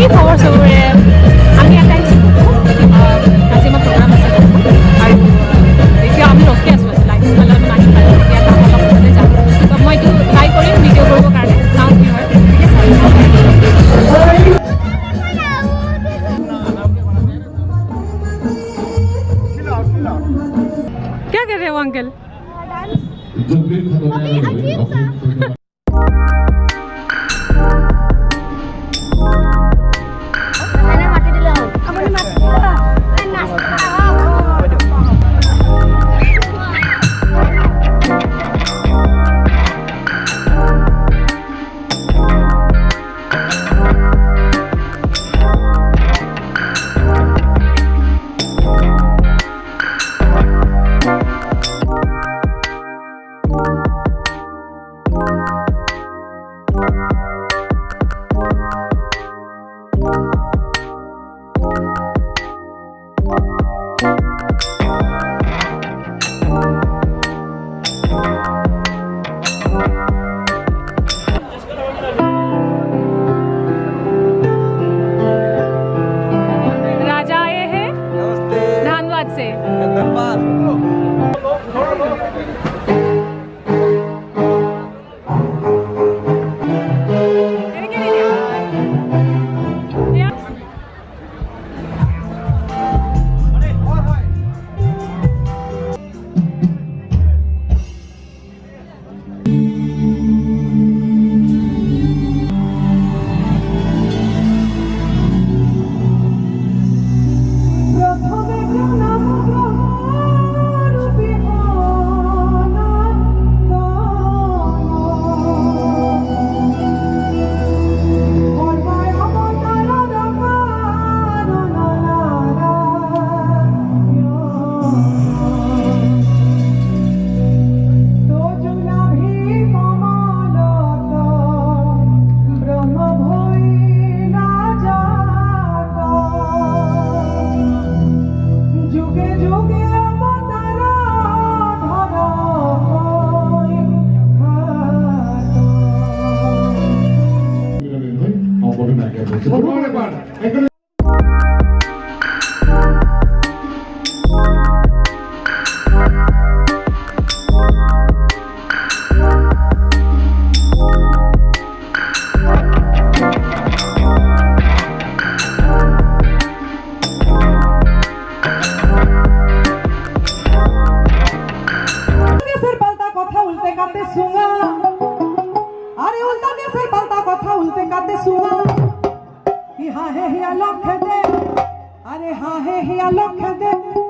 খবৰ চবৰে আমি এটা আজি আমাৰ প্ৰগ্ৰাম আছে আৰু এতিয়া আমি ৰখি আছোঁ লাইক অলপ নাহি পালে এতিয়া অলপ পিছতে যাম তো মই এইটো ট্ৰাই কৰিম ভিডিঅ' কৰিবৰ কাৰণে চাওঁ কি হয় ঠিক আছে क्या कर रहे हो अंकल हाँ है हिया लख दे, अरे हाँ है हिया लख दे।